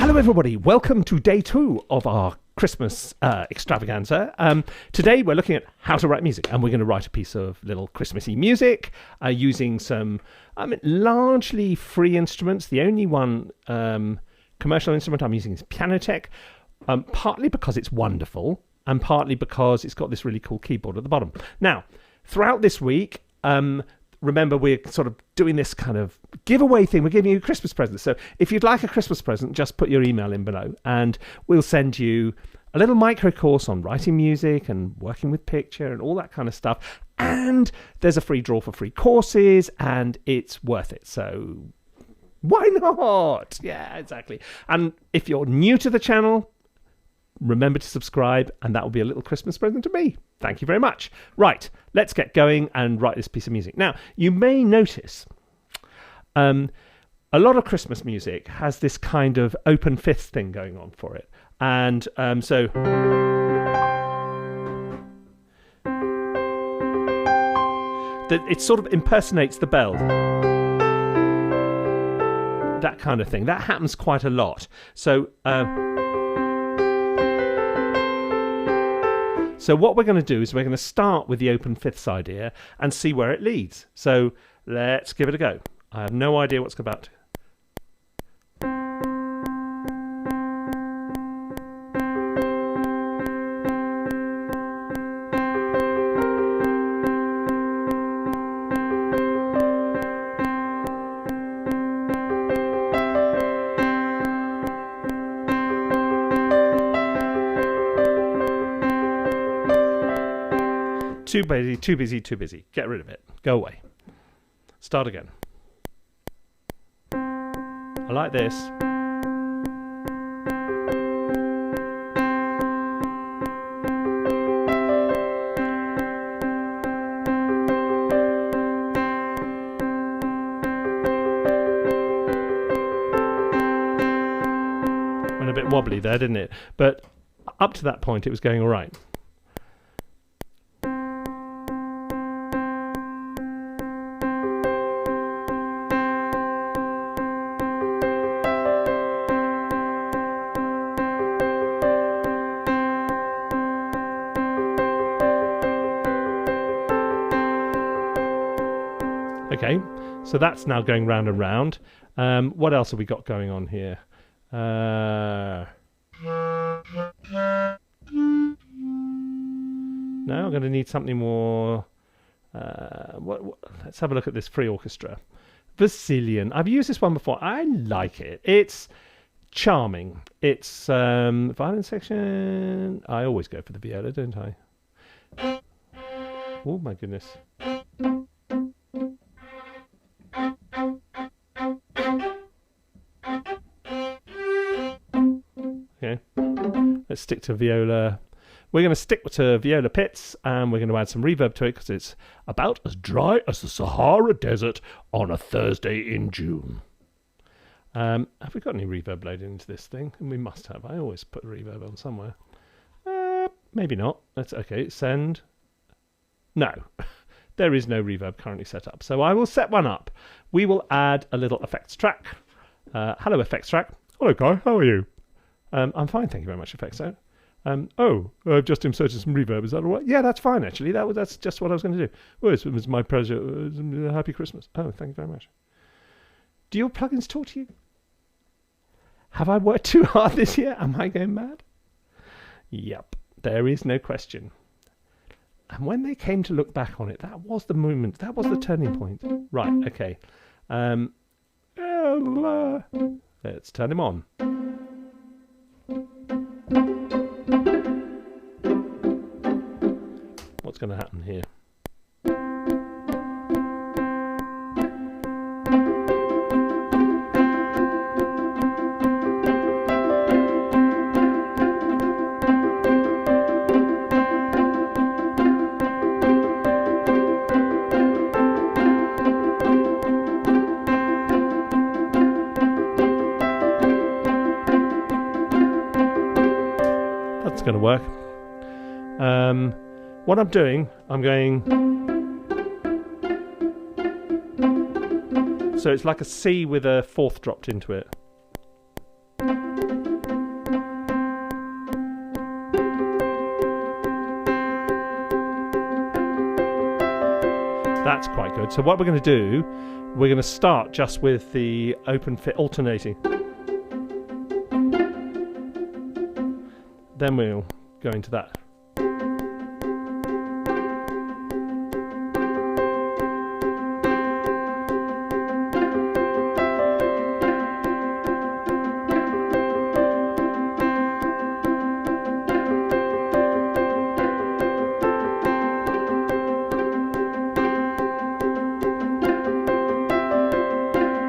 Hello everybody, welcome to day 2 of our Christmas extravaganza. Today we're looking at how to write music, and we're going to write a piece of little Christmassy music using some largely free instruments. The only one commercial instrument I'm using is Pianotech, partly because it's wonderful and partly because it's got this really cool keyboard at the bottom. Now, throughout this week, remember, we're sort of doing this kind of giveaway thing. We're giving you a Christmas present. So if you'd like a Christmas present, just put your email in below and we'll send you a little micro course on writing music and working with picture and all that kind of stuff. And there's a free draw for free courses and it's worth it. So why not? Yeah, exactly. And if you're new to the channel, remember to subscribe, and that will be a little Christmas present to me. Thank you very much. Right, let's get going and write this piece of music. Now, you may notice a lot of Christmas music has this kind of open fifth thing going on for it. And so that it sort of impersonates the bell. That kind of thing. That happens quite a lot. So what we're going to do is we're going to start with the open fifths idea and see where it leads. So let's give it a go. I have no idea what's about to. Too busy, too busy, too busy. Get rid of it. Go away. Start again. I like this. Went a bit wobbly there, didn't it? But up to that point, it was going all right. Okay, so that's now going round and round. What else have we got going on here? No, I'm going to need something more. Let's have a look at this free orchestra. Vasilian. I've used this one before. I like it. It's charming. It's violin section. I always go for the viola, don't I? Oh my goodness. Okay, let's stick to viola. We're going to stick to viola pits, and we're going to add some reverb to it because it's about as dry as the Sahara Desert on a Thursday in June. Have we got any reverb loaded into this thing? And we must have. I always put reverb on somewhere. Maybe not. That's okay. Send. No, there is no reverb currently set up. So I will set one up. We will add a little effects track. Hello, effects track. Hello, Guy. How are you? I'm fine, thank you very much, effects track. I've just inserted some reverb. Is that all right? Yeah, that's fine, actually. That's just what I was going to do. Well, it was my pleasure. Happy Christmas. Oh, thank you very much. Do your plugins talk to you? Have I worked too hard this year? Am I going mad? Yep, there is no question. And when they came to look back on it, that was the moment. That was the turning point. Right, okay. Let's turn him on. What's going to happen here? That's going to work. What I'm doing, I'm going... So it's like a C with a fourth dropped into it. that's quite good. So what we're going to do, we're going to start just with the open fit alternating. Then we'll go into that.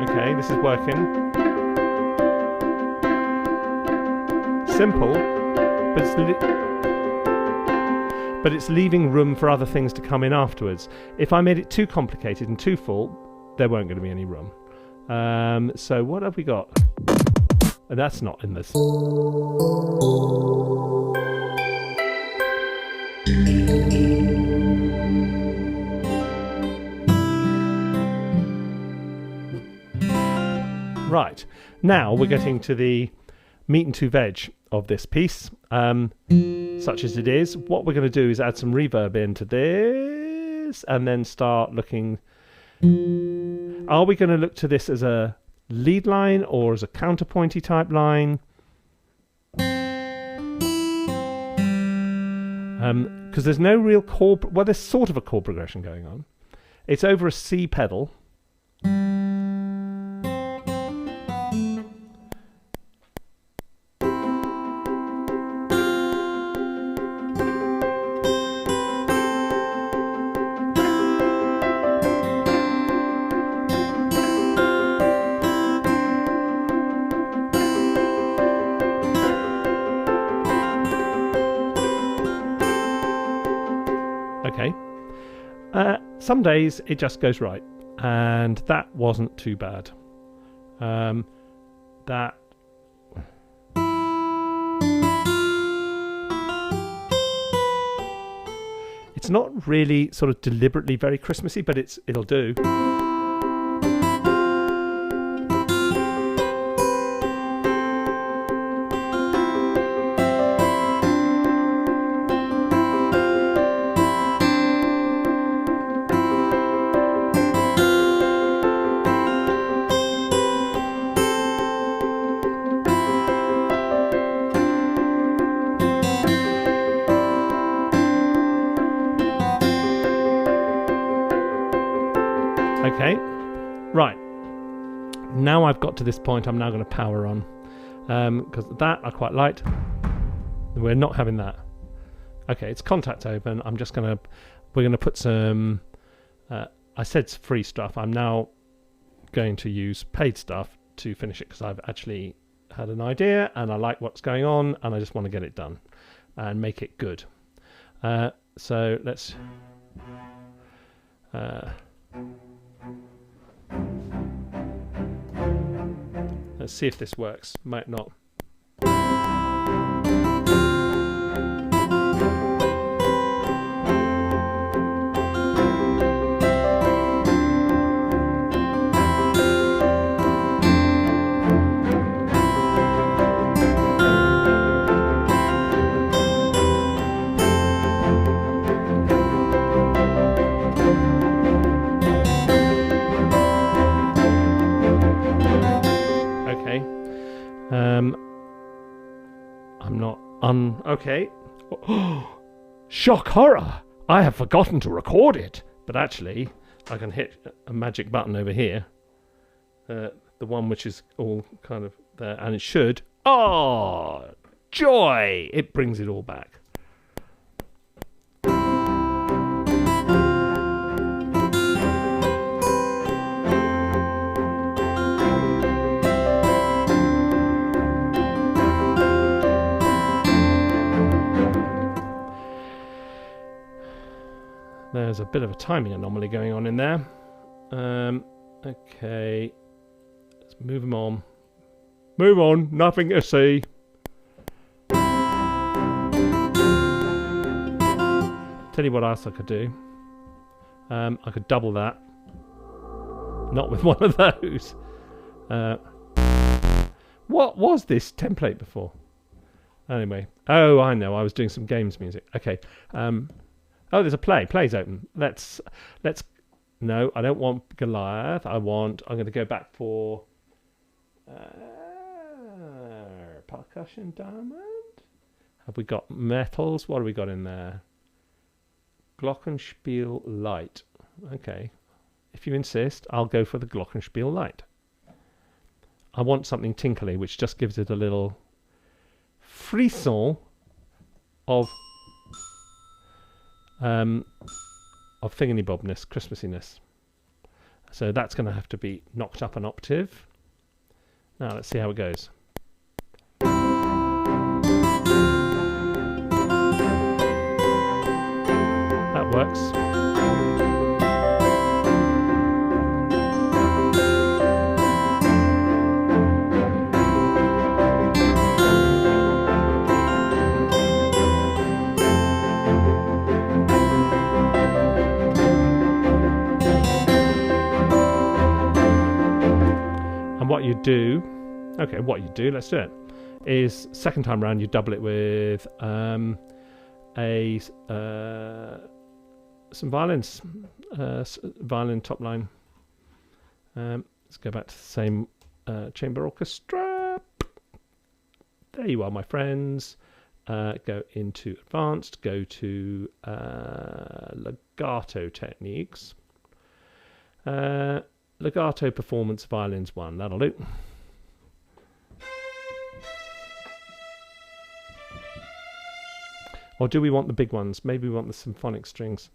Okay, this is working. Simple, but it's leaving room for other things to come in afterwards. If I made it too complicated and too full, there weren't going to be any room. So what have we got? And that's not in this. Right, now we're getting to the meat and two veg of this piece. Such as it is, what we're going to do is add some reverb into this and then start looking. Are we going to look to this as a lead line or as a counterpointy type line? Because there's no real chord, well, there's sort of a chord progression going on. It's over a C pedal. Okay. Some days it just goes right, and that wasn't too bad. That it's not really sort of deliberately very Christmassy, but it'll do. Okay, right, now I've got to this point, I'm now going to power on, because that I quite liked. We're not having that. Okay, it's contact open. We're going to put some, I said free stuff, I'm now going to use paid stuff to finish it, because I've actually had an idea and I like what's going on and I just want to get it done and make it good. So let's see if this works. Might not. I'm not okay. Shock horror! I have forgotten to record it. But actually, I can hit a magic button over here. The one which is all kind of there. And it should... Oh! Joy! It brings it all back. There's a bit of a timing anomaly going on in there. Okay. Let's move them on. Move on. Nothing to see. Tell you what else I could do. I could double that. Not with one of those. What was this template before? Anyway. Oh, I know. I was doing some games music. Okay. Oh, there's a play. Play's open. Let's No, I don't want Goliath. I'm going to go back for percussion diamond. Have we got metals? What have we got in there? Glockenspiel light. Okay. If you insist, I'll go for the Glockenspiel light. I want something tinkly, which just gives it a little frisson of thingy-bobness, Christmassiness. So that's going to have to be knocked up an octave. Now let's see how it goes. That works. And what you do, let's do it, is second time round you double it with some violins, violin top line. Let's go back to the same chamber orchestra. There you are, my friends. Go into advanced, go to legato techniques. Legato performance violins 1, that'll do. Or do we want the big ones? Maybe we want the symphonic strings.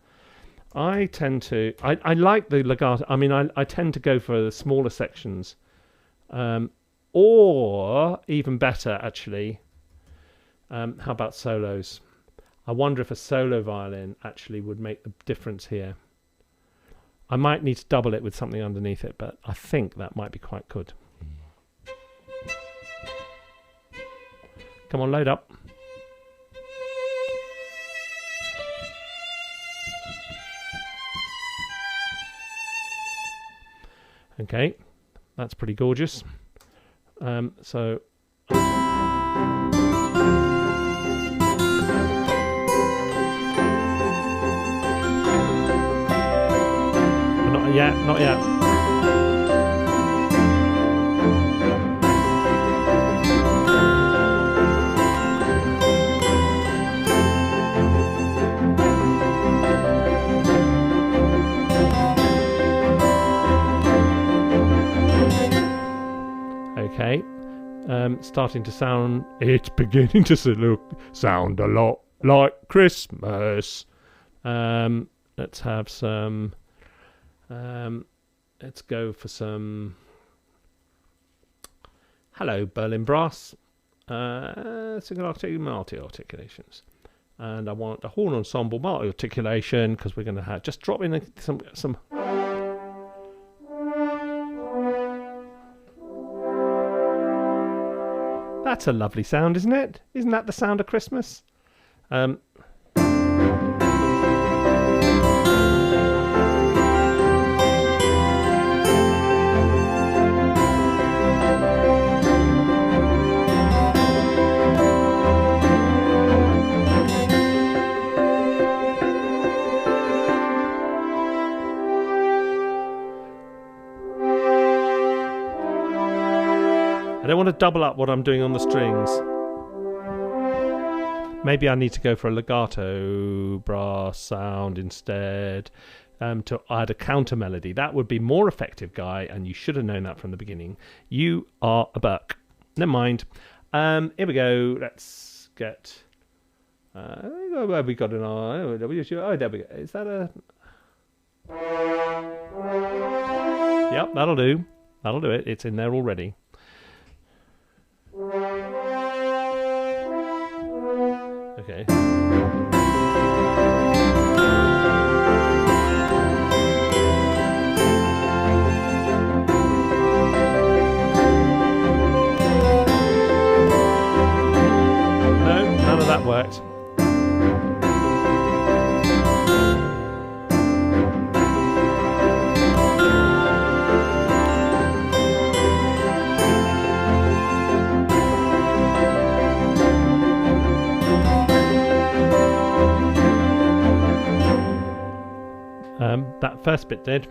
I tend to, I like the legato. I mean, I tend to go for the smaller sections. Or even better, actually, how about solos? I wonder if a solo violin actually would make the difference here. I might need to double it with something underneath it, but I think that might be quite good. Come on, load up. Okay, that's pretty gorgeous. So not yet. Okay, starting to sound. It's beginning to sound a lot like Christmas. Let's have some. Let's go for some. Hello, Berlin brass. Single multi articulations, and I want a horn ensemble multi articulation because we're going to have just drop in some. That's a lovely sound, isn't it? Isn't that the sound of Christmas? I don't want to double up what I'm doing on the strings. Maybe I need to go for a legato brass sound instead, to add a counter melody. That would be more effective, Guy, and you should have known that from the beginning. You are a buck. Never mind. Here we go. Let's get... where have we got an R? Oh, there we go. Is that a... Yep, that'll do. That'll do it. It's in there already. Okay. No, none of that worked. that first bit did.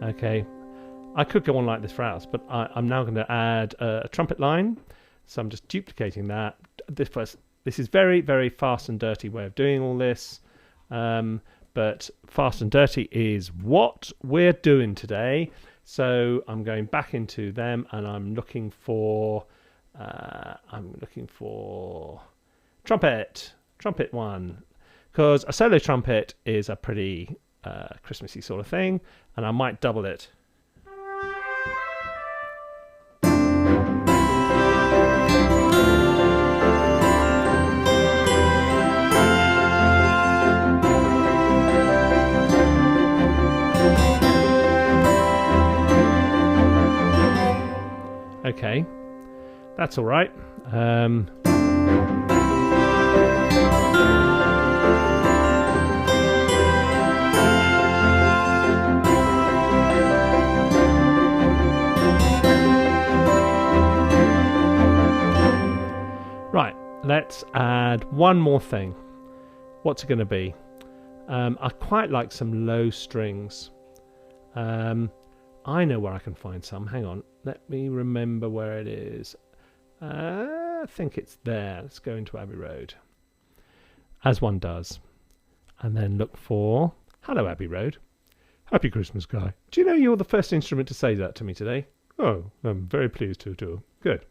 Okay, I could go on like this for hours, but I'm now going to add a trumpet line. So I'm just duplicating that. This is very, very fast and dirty way of doing all this. But fast and dirty is what we're doing today. So I'm going back into them and I'm looking for trumpet 1, because a solo trumpet is a pretty Christmassy sort of thing, and I might double it. Okay, that's all right. Right, let's add one more thing. What's it going to be? I quite like some low strings. I know where I can find some. Hang on. Let me remember where it is. I think it's there. Let's go into Abbey Road. As one does. And then look for... Hello, Abbey Road. Happy Christmas, Guy. Do you know you're the first instrument to say that to me today? Oh, I'm very pleased to do. Good.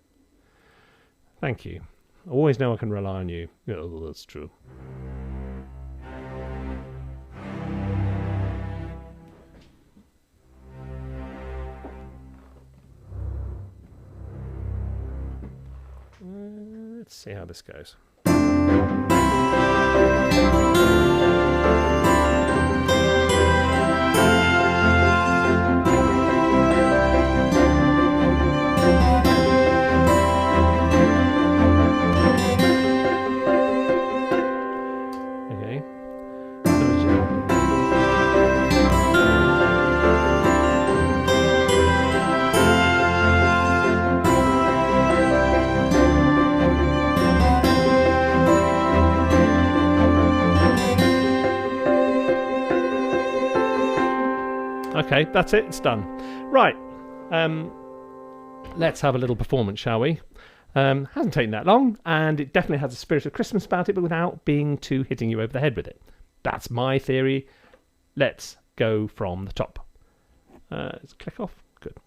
Thank you. I always know I can rely on you. Oh, that's true. Let's see how this goes. Okay. Okay, that's it. It's done. Right. Let's have a little performance, shall we? Hasn't taken that long, and it definitely has a spirit of Christmas about it, but without being too hitting you over the head with it. That's my theory. Let's go from the top. Let's click off. Good.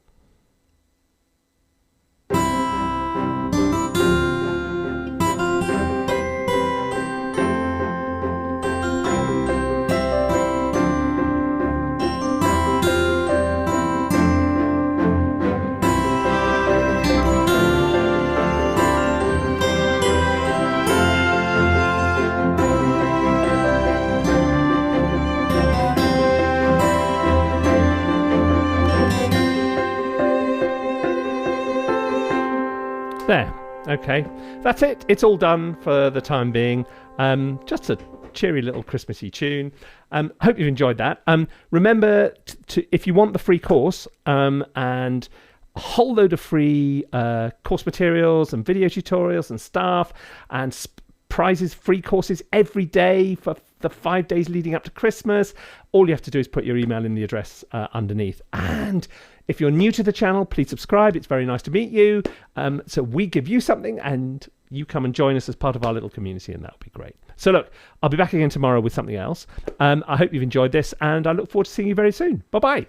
There. Okay. That's it. It's all done for the time being. Just a cheery little Christmassy tune. Hope you've enjoyed that. Remember, if you want the free course and a whole load of free course materials and video tutorials and stuff and prizes, free courses every day for the 5 days leading up to Christmas, all you have to do is put your email in the address underneath. And if you're new to the channel, please subscribe. It's very nice to meet you. So we give you something and you come and join us as part of our little community, and that'll be great. So look, I'll be back again tomorrow with something else. I hope you've enjoyed this, and I look forward to seeing you very soon. Bye-bye.